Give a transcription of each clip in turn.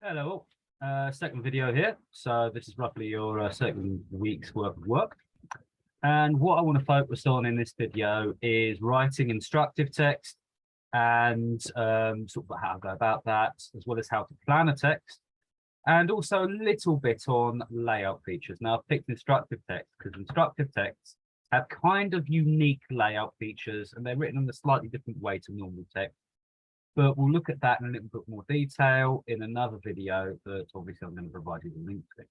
Hello, second video here. So this is roughly your second week's worth of work. And what I want to focus on in this video is writing instructive text and sort of how to go about that, as well as how to plan a text, and also a little bit on layout features. Now, I've picked instructive text because instructive texts have kind of unique layout features, and they're written in a slightly different way to normal text. But we'll look at that in a little bit more detail in another video that obviously I'm going to provide you the link to.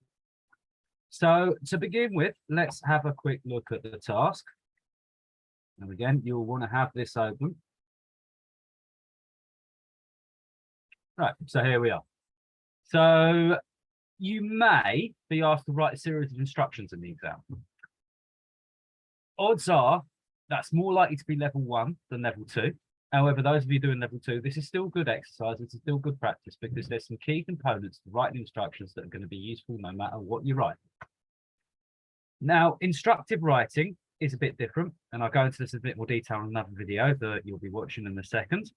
So to begin with, let's have a quick look at the task. And again, you'll want to have this open. Right, so here we are. So you may be asked to write a series of instructions in the exam. Odds are that's more likely to be level 1 than level 2. However, those of you doing level 2, this is still good exercise. This is still good practice because there's some key components to writing instructions that are going to be useful no matter what you write. Now, instructive writing is a bit different, and I'll go into this in a bit more detail in another video that you'll be watching in a second.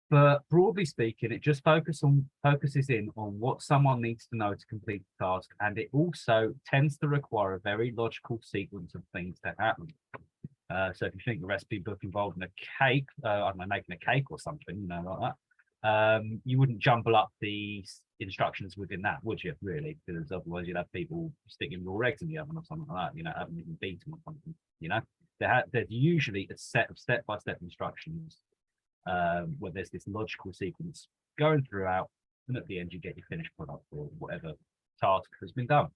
But broadly speaking, it just focuses in on what someone needs to know to complete the task, and it also tends to require a very logical sequence of things to happen. So if you think the recipe book involved in a cake, I don't know, making a cake or something, you know, like that, you wouldn't jumble up the instructions within that, would you, really? Because otherwise you'd have people sticking raw eggs in the oven or something like that, you know, having even beaten or something, you know. There's usually a set of step-by-step instructions where there's this logical sequence going throughout, and at the end you get your finished product or whatever task has been done.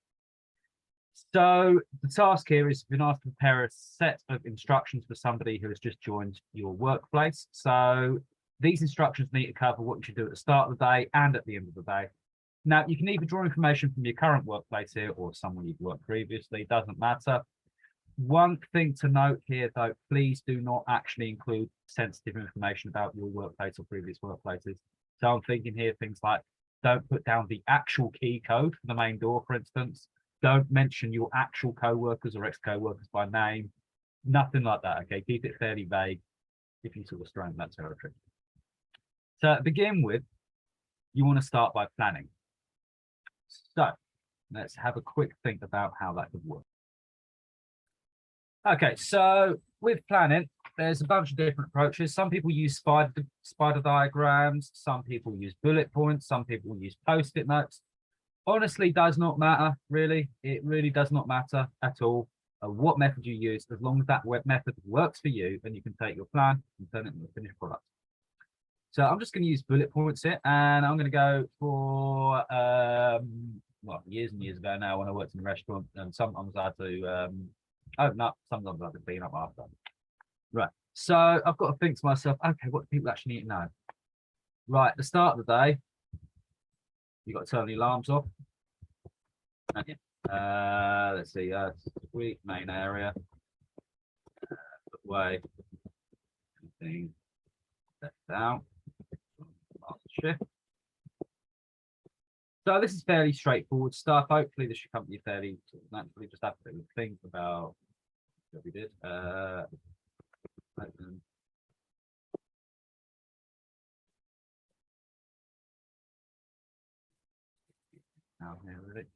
So the task here is you've been asked to prepare a set of instructions for somebody who has just joined your workplace. So these instructions need to cover what you should do at the start of the day and at the end of the day. Now, you can either draw information from your current workplace here or someone you've worked previously, it doesn't matter. One thing to note here, though, please do not actually include sensitive information about your workplace or previous workplaces. So I'm thinking here things like don't put down the actual key code for the main door, for instance. Don't mention your actual co-workers or ex-co-workers by name. Nothing like that, okay? Keep it fairly vague if you sort of stray in that territory. So to begin with, you want to start by planning. So let's have a quick think about how that could work. Okay, so with planning, there's a bunch of different approaches. Some people use spider diagrams, some people use bullet points, some people use post-it notes. Honestly, does not matter, really. It really does not matter at all what method you use, as long as that method works for you, then you can take your plan and turn it into a finished product. So I'm just going to use bullet points here, and I'm going to go for, well, years and years ago now when I worked in a restaurant, and sometimes I had to open up, sometimes I had to clean up after. Right, so I've got to think to myself, okay, what do people actually need to know? Right, at the start of the day, you've got to turn the alarms off. Let's see, suite, main area, way, anything, step down, shift. So this is fairly straightforward stuff. Hopefully this should come to you fairly naturally. Just have to think about what we did. Open. Now here, really.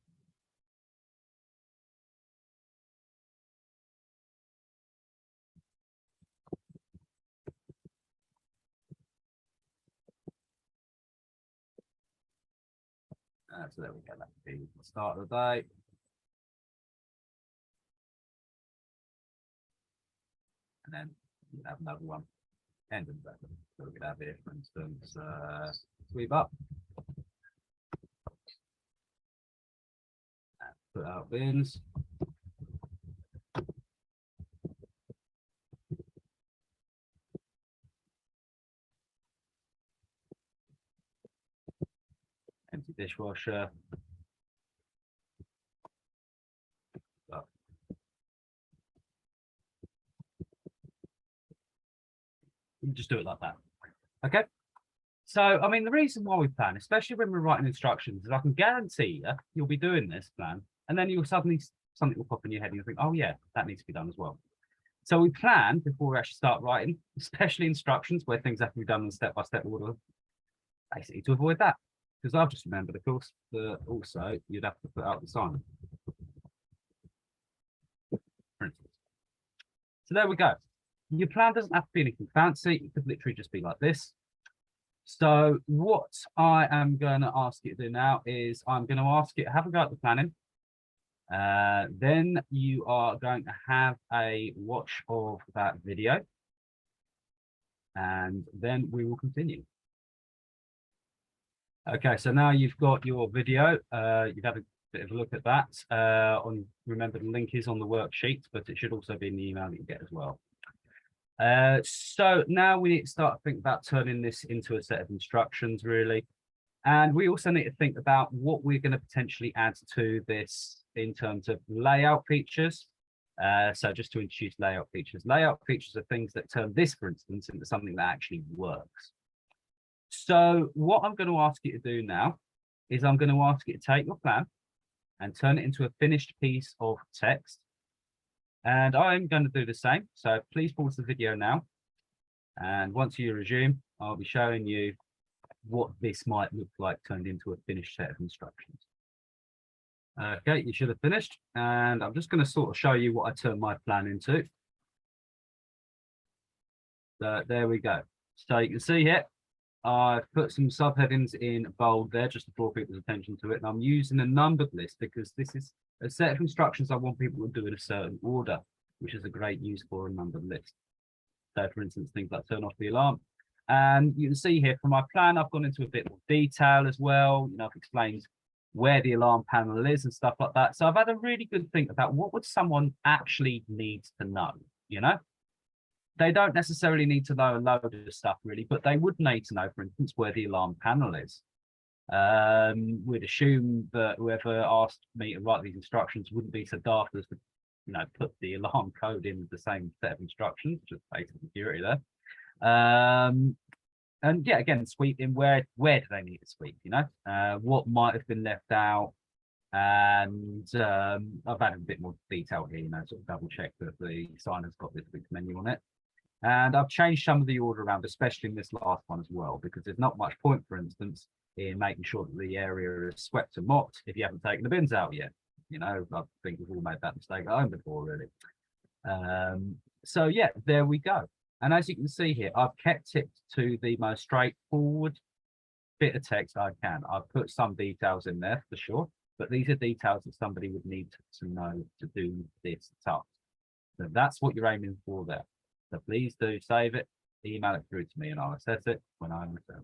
So there we go. That would be the start of the day. And then you have another one. End of the day. So we could have here, for instance, sweep up. Put out bins. Empty dishwasher. Up. You just do it like that. Okay. So, I mean, the reason why we plan, especially when we're writing instructions, is I can guarantee you, you'll be doing this plan, and then you'll suddenly, something will pop in your head and you'll think, oh yeah, that needs to be done as well. So we plan before we actually start writing, especially instructions where things have to be done in step-by-step order, basically to avoid that. because I've just remembered, of course, that also you'd have to put out the sign, for instance. So there we go. Your plan doesn't have to be anything fancy. It could literally just be like this. So what I am going to ask you to do now is I'm going to ask you to have a go at the planning. Then you are going to have a watch of that video. And then we will continue. Okay, so now you've got your video. You've had a bit of a look at that. Remember, the link is on the worksheet, but it should also be in the email that you get as well. So now we need to start to think about turning this into a set of instructions, really. And we also need to think about what we're going to potentially add to this in terms of layout features. So just to introduce layout features. Layout features are things that turn this, for instance, into something that actually works. So what I'm going to ask you to do now is I'm going to ask you to take your plan and turn it into a finished piece of text. And I'm going to do the same. So please pause the video now. And once you resume, I'll be showing you what this might look like turned into a finished set of instructions. Okay, you should have finished. And I'm just going to sort of show you what I turned my plan into. So there we go. So you can see here, I've put some subheadings in bold there just to draw people's attention to it. And I'm using a numbered list because this is a set of instructions I want people to do in a certain order, which is a great use for a numbered list. So for instance, things like turn off the alarm. And you can see here from my plan, I've gone into a bit more detail as well. You know, I've explained where the alarm panel is and stuff like that. So I've had a really good think about what would someone actually need to know, you know? They don't necessarily need to know a load of stuff really, but they would need to know, for instance, where the alarm panel is. We'd assume that whoever asked me to write these instructions wouldn't be so daft as to, you know, put the alarm code in the same set of instructions, just basic security there. And yeah, again, sweep in where do they need to sweep, you know, what might have been left out. And I've added a bit more detail here, you know, sort of double check that the sign has got this week's menu on it. And I've changed some of the order around, especially in this last one as well, because there's not much point, for instance, in making sure that the area is swept and mopped if you haven't taken the bins out yet. You know, I think we've all made that mistake at home before, really. So yeah, there we go. And as you can see here, I've kept it to the most straightforward bit of text I can. I've put some details in there for sure, but these are details that somebody would need to know to do this task. So that's what you're aiming for there. So please do save it, email it through to me, and I'll assess it when I return.